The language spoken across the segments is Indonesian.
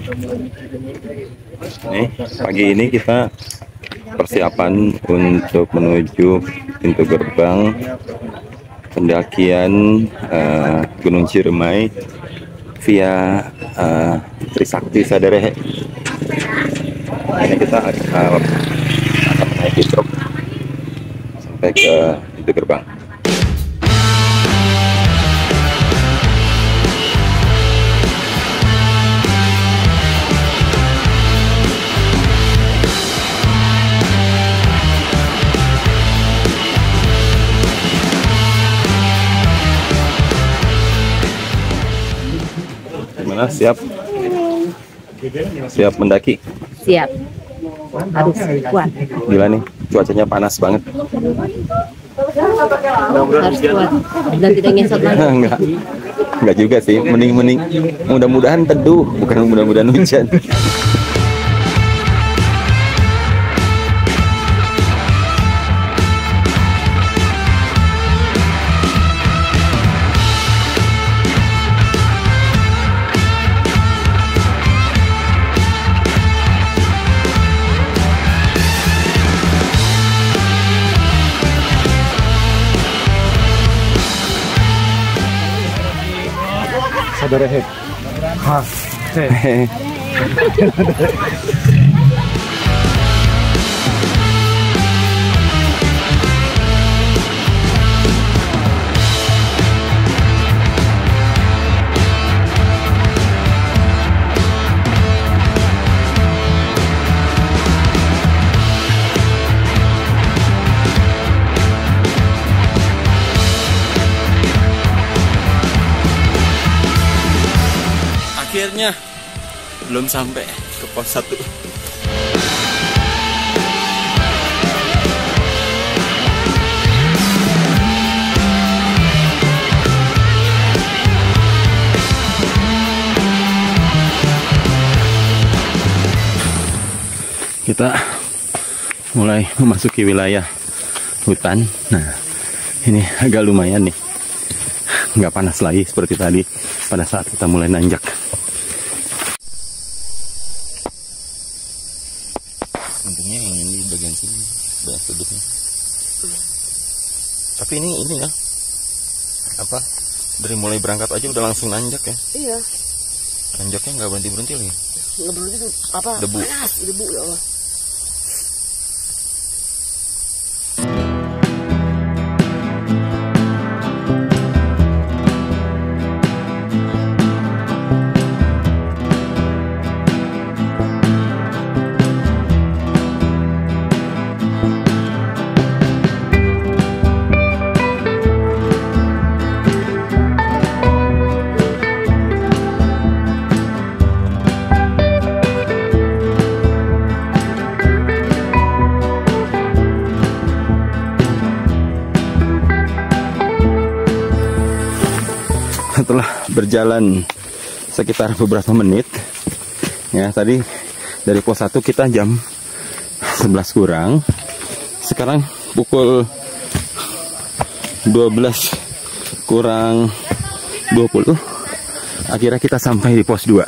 Nih, pagi ini kita persiapan untuk menuju pintu gerbang pendakian Gunung Ciremai via Trisakti Saderehe. Ini kita akan menaiki truk sampai ke pintu gerbang. Gimana, siap? Siap mendaki? Siap. Harus kuat. Gila nih, cuacanya panas banget. Harus kuat. Dan tidak ngesot lagi. Enggak juga sih. Mending mudah-mudahan teduh, bukan mudah-mudahan hujan. Saderehe. Ha. Akhirnya belum sampai ke pos 1. Kita mulai memasuki wilayah hutan. Nah, ini agak lumayan nih, nggak panas lagi seperti tadi pada saat kita mulai nanjak. Untungnya yang ini bagian sini banyak duduknya. Tapi ini ya apa, dari mulai berangkat aja udah langsung nanjak ya? Iya. Nanjaknya nggak berhenti lagi. Nggak berhenti apa? Debu. Panas, debu ya Allah. Setelah berjalan sekitar beberapa menit ya, tadi dari pos 1 kita jam 11 kurang, sekarang pukul 12 kurang 20, akhirnya kita sampai di pos 2.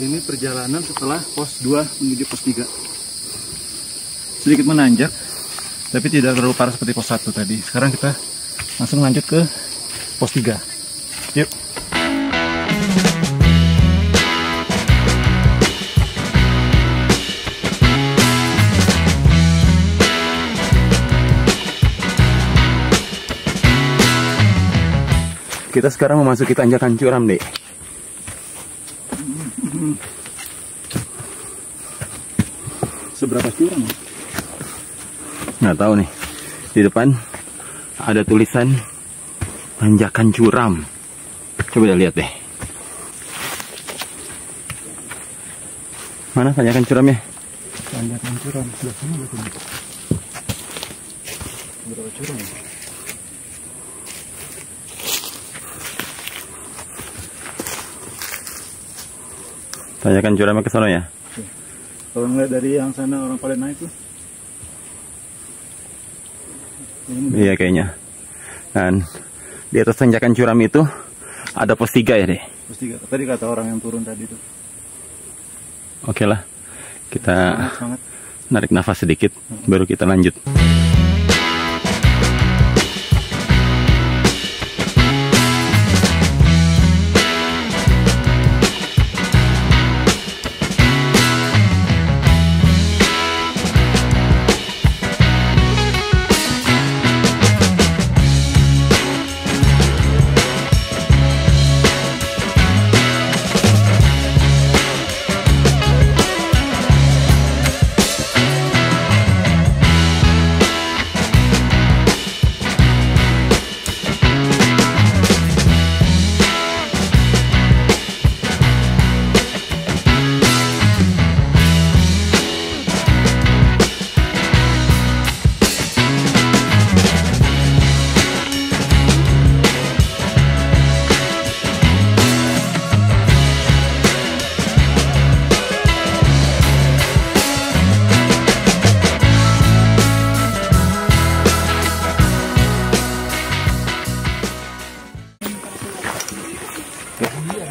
Ini perjalanan setelah pos 2 menuju pos 3. Sedikit menanjak, tapi tidak terlalu parah seperti pos 1 tadi. Sekarang kita langsung lanjut ke pos 3. Yuk. Kita sekarang memasuki tanjakan curam, Dek. seberapa curam? Nggak tahu nih. Di depan ada tulisan tanjakan curam. Coba kita lihat deh. Mana tanjakan curamnya? Tanjakan curam sebelah sana betul. Berapa curam? Tanjakan curamnya ke sana ya? Kalau ngeliat dari yang sana orang pada naik tuh. Iya kayaknya. Dan di atas tanjakan curam itu ada pos 3 ya deh. Pos 3. Tadi kata orang yang turun tadi tuh. Oke lah, kita Semangat. narik nafas sedikit, baru kita lanjut.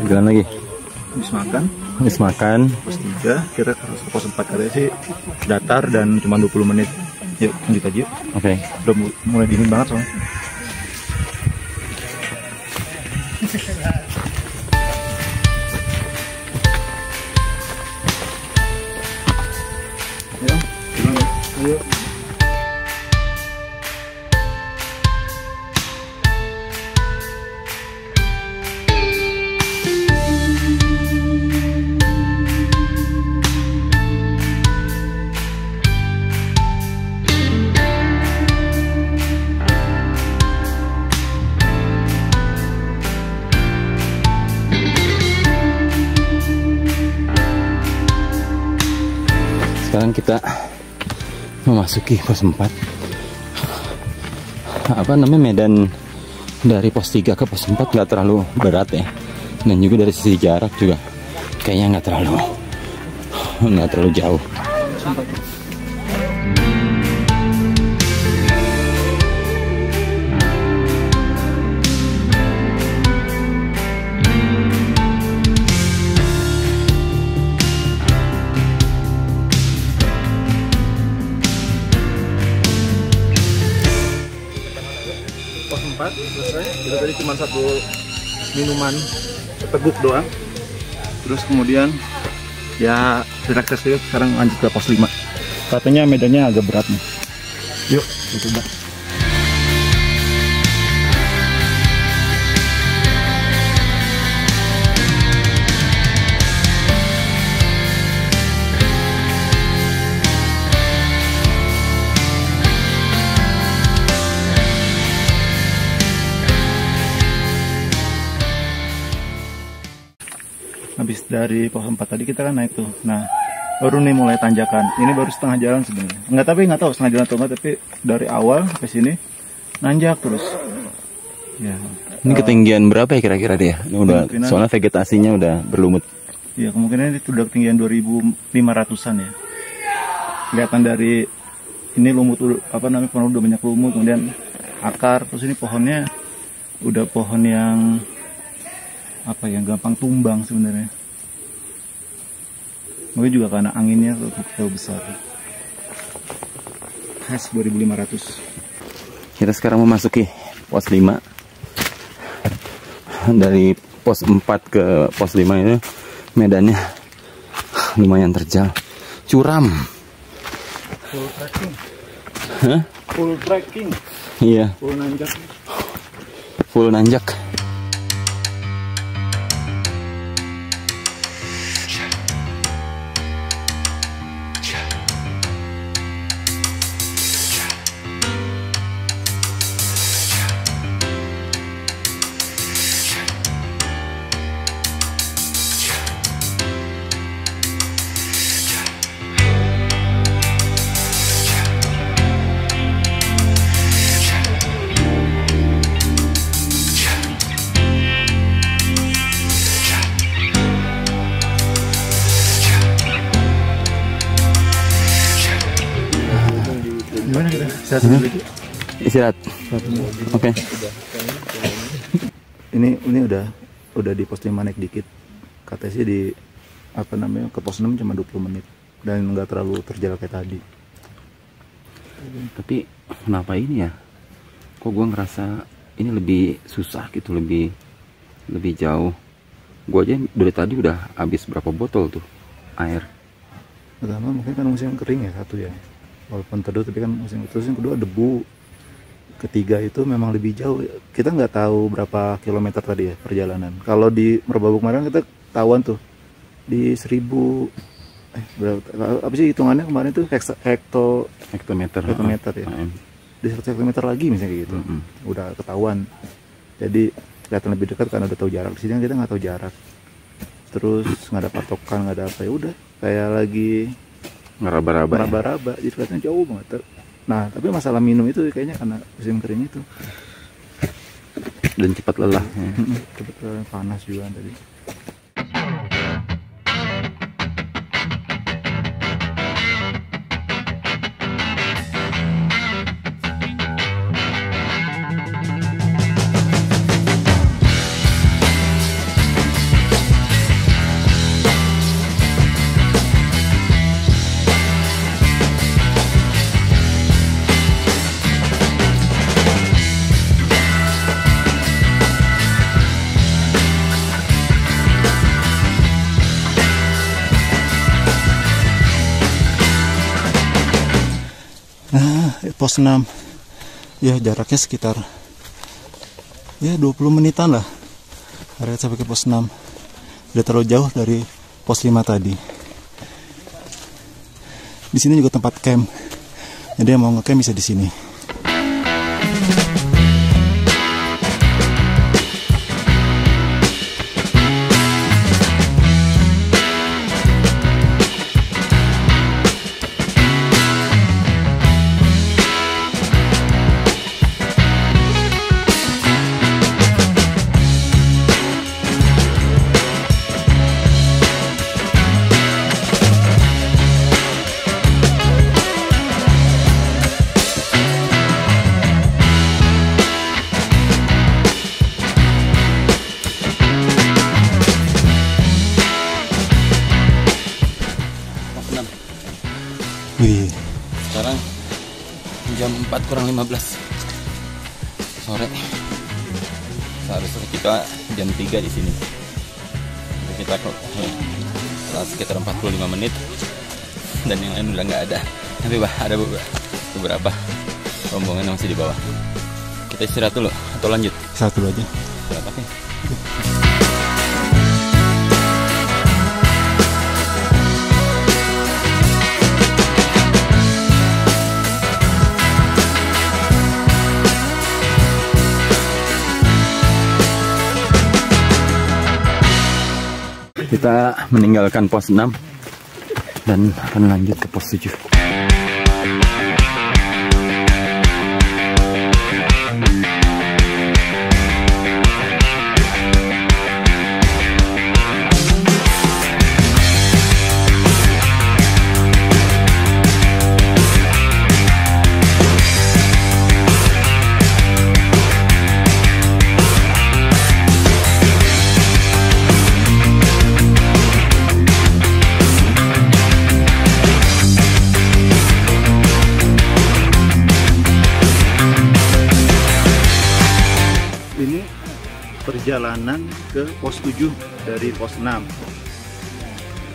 Jalan lagi. Habis makan. Habis makan. Pos 3, kita harus ke pos 4 katanya sih datar dan cuma 20 menit. Yuk lanjut aja. Oke. Udah mulai dingin banget soalnya. Ayo. Sekarang kita memasuki pos 4. Apa namanya, medan dari pos 3 ke pos 4 nggak terlalu berat ya. Dan juga dari sisi jarak juga kayaknya nggak terlalu jauh. Pos 4 selesai. Kita tadi cuma satu minuman teguk doang. Terus kemudian ya relaksasi. Sekarang lanjut ke pos 5. Katanya medannya agak berat nih. Yuk kita coba. Habis dari pos 4 tadi kita kan naik tuh. Nah, baru nih mulai tanjakan. Ini baru setengah jalan sebenarnya. Nggak tahu setengah jalan atau enggak, tapi dari awal ke sini nanjak terus. Ya. Ini ketinggian berapa ya kira-kira dia? Ini udah, soalnya vegetasinya udah berlumut. Ya, kemungkinan itu udah ketinggian 2.500-an ya. Kelihatan dari ini lumut pohon udah banyak lumut, kemudian akar, terus ini pohonnya udah pohon yang yang gampang tumbang sebenarnya. Mungkin juga karena anginnya terlalu besar. Khas 2.500. Kita sekarang memasuki pos 5. Dari pos 4 ke pos 5 ini medannya lumayan terjal. Curam. Full trekking. Hah? Full trekking. Iya. Full nanjak. Full nanjak. Gimana kita? Istirahat dulu itu? Istirahat. Oke. Ini udah di pos 5 naik dikit. Katanya sih di ke pos 6 cuma 20 menit dan nggak terlalu terjal kayak tadi. Tapi kenapa ini ya? Kok gue ngerasa ini lebih susah gitu, lebih jauh. Gue aja dari tadi udah habis berapa botol tuh air. Pertama mungkin kan musim kering ya satu ya, walaupun teduh tapi kan musim. Terus yang kedua debu. Ketiga itu memang lebih jauh. Kita nggak tahu berapa kilometer tadi ya perjalanan. Kalau di Merbabu kemarin kita tahuan tuh di 1000 berapa, apa sih hitungannya kemarin tuh hektometer ya. Di 100 hektometer lagi misalnya kayak gitu. Udah ketahuan. Jadi kelihatan lebih dekat karena udah tahu jarak. Di sini kita nggak tahu jarak. Terus nggak ada patokan, nggak ada apa, ya udah kayak lagi ngeraba-raba. Jadi kelihatannya jauh banget. Nah, tapi masalah minum itu kayaknya karena musim kering itu. Dan cepat lelah. Cepat lelah, panas juga tadi. Pos 6 ya, jaraknya sekitar ya 20 menitan lah area sampai ke pos 6. Udah terlalu jauh dari pos 5 tadi. Di sini juga tempat camp, jadi yang mau ngecamp bisa di sini. Wih. Sekarang jam 4:15 sore. Seharusnya kita jam 3 di sini. Kita setelah sekitar 45 menit dan yang lain udah nggak ada. Tapi ada beberapa rombongan yang masih di bawah. Kita istirahat dulu atau lanjut? Istirahat dulu aja. Istirahat, oke. Kita meninggalkan pos 6 dan akan lanjut ke pos 7. Perjalanan ke pos 7 dari pos 6.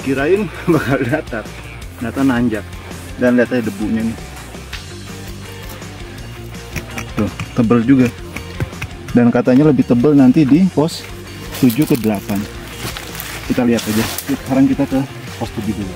Kirain bakal datar, ternyata nanjak. Dan lihat aja debunya nih. Tuh, tebel juga. Dan katanya lebih tebel nanti di pos 7 ke 8. Kita lihat aja. Sekarang kita ke pos 7 dulu.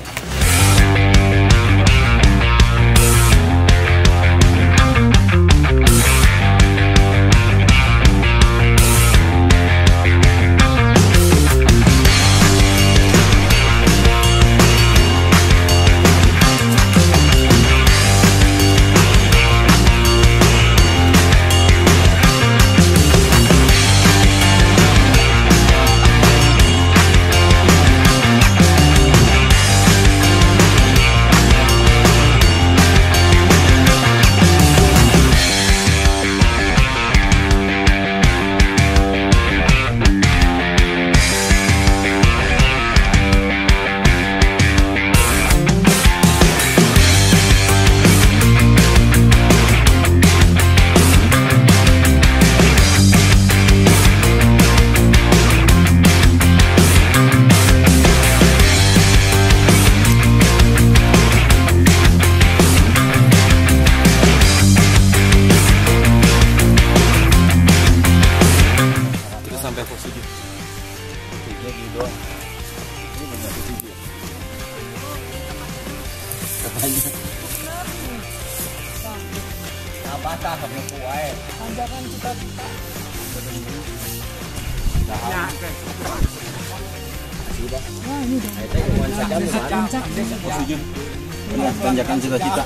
Tanjakan cita-cita.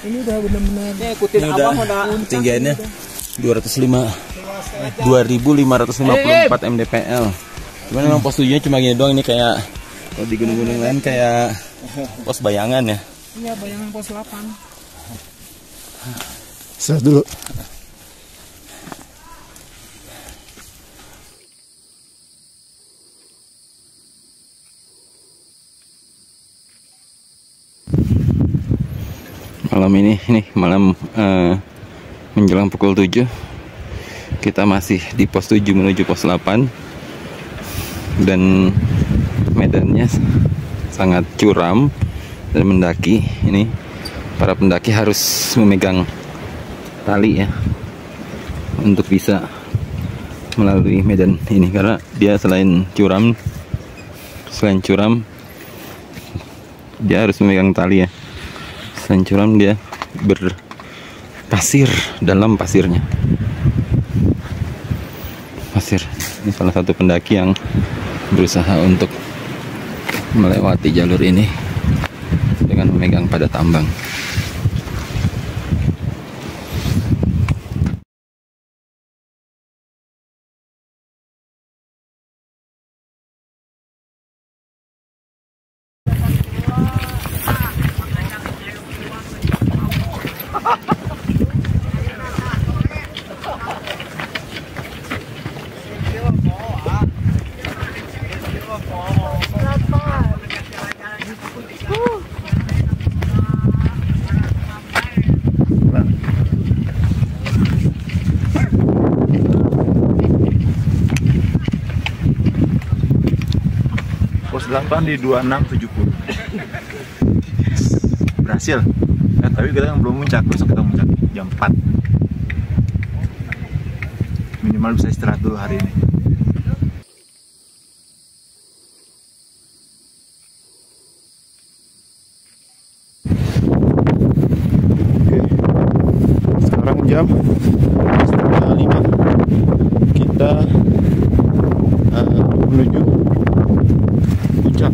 Ini udah benar-benar. Ini udah ketinggiannya 2554 mdpl. Cuman memang pos 7-nya cuma gini doang. Ini kayak kalau di gunung-gunung lain kayak pos bayangan ya. Iya, bayangan pos 8. Istirahat dulu. Malam ini malam menjelang pukul 7 kita masih di pos 7 menuju pos 8 dan medannya sangat curam dan mendaki. Ini para pendaki harus memegang tali ya untuk bisa melalui medan ini, karena dia selain curam dia harus memegang tali ya. Selain curam dia berpasir, dalam pasirnya pasir. Ini salah satu pendaki yang berusaha untuk melewati jalur ini dengan memegang pada tambang. Pos 8 di 2670. Berhasil. Tapi kita belum muncak, besok kita muncak jam 4. Minimal bisa istirahat dulu hari ini. Oke. Sekarang jam 4:30. Kita menuju puncak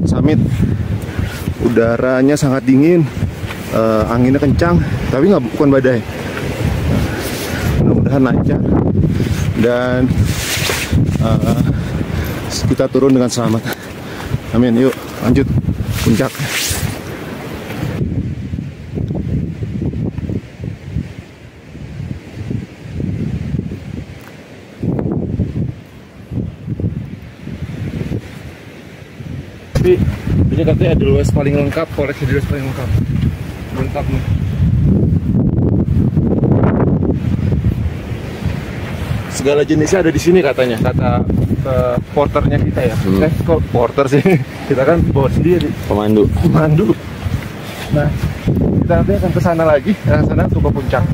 summit. Udaranya sangat dingin, anginnya kencang, tapi bukan badai. Mudah-mudahan lancar dan kita turun dengan selamat. Amin. Yuk lanjut puncak. Ini katanya Edelweiss paling lengkap, koleksi Edelweiss paling lengkap. Mantap nih. Segala jenisnya ada di sini katanya, kata porternya kita ya. Kok porter sih? Kita kan bawa sendiri. Pemandu. Nah, kita nanti akan ke sana lagi, ke sana untuk ke puncak.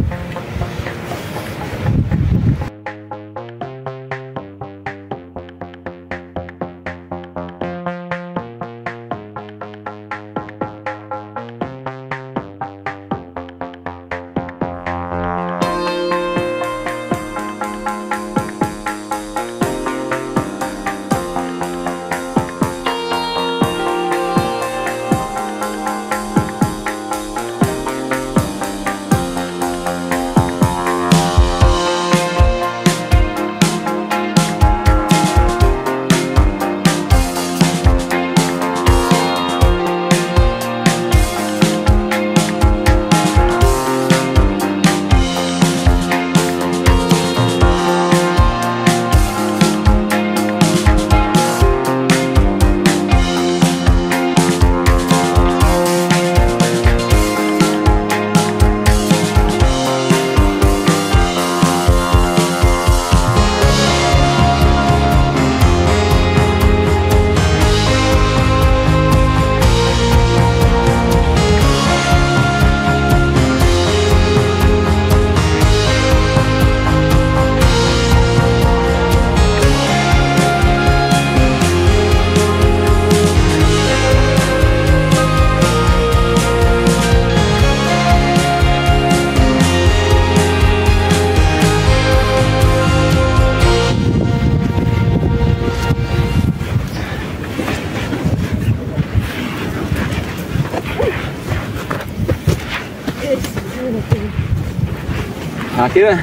Nah, akhirnya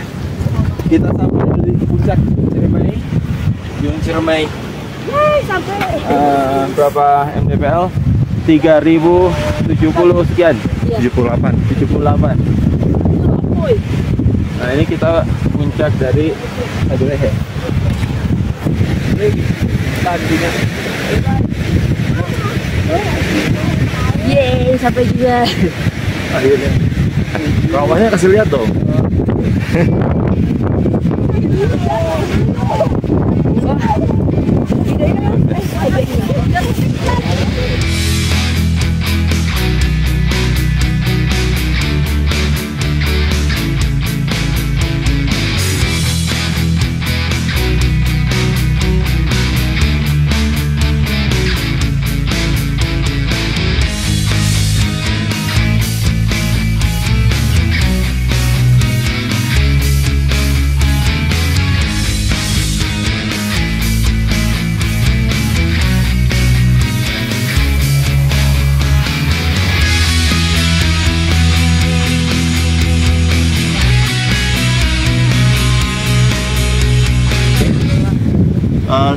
kita sampai di puncak Ciremai, Gunung Ciremai. Yeay, sampai. Berapa mdpl? 3070 sekian. 78. Nah, ini kita puncak dari Sadurehe. Ini tadinya. Yeay, sampai juga. Akhirnya. Bawahnya kasih lihat dong.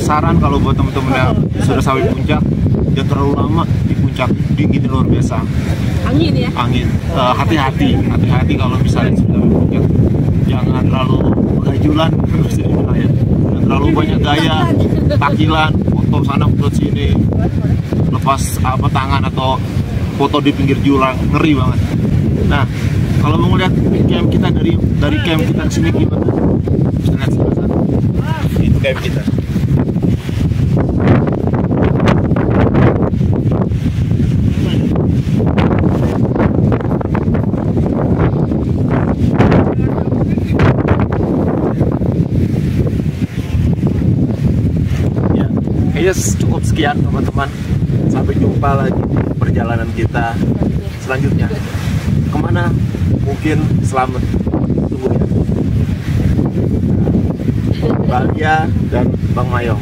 Saran kalau buat teman-teman yang sudah sampai puncak, jangan terlalu lama di puncak, dinginnya luar biasa. Angin ya? Angin. Hati-hati kalau misalnya sudah sampai puncak, jangan terlalu begajulan, jangan terlalu banyak gaya, takilan, foto sana foto sini, lepas tangan atau foto di pinggir jurang, ngeri banget. Nah, kalau mau lihat camp kita dari camp kita ke sini gimana? Bisa lihat sebelah sana. Itu camp kita. Yes, cukup sekian teman-teman. Sampai jumpa lagi di perjalanan kita selanjutnya. Kemana? Mungkin selamat. Tunggu ya. Bahagia dan Bang Mayong.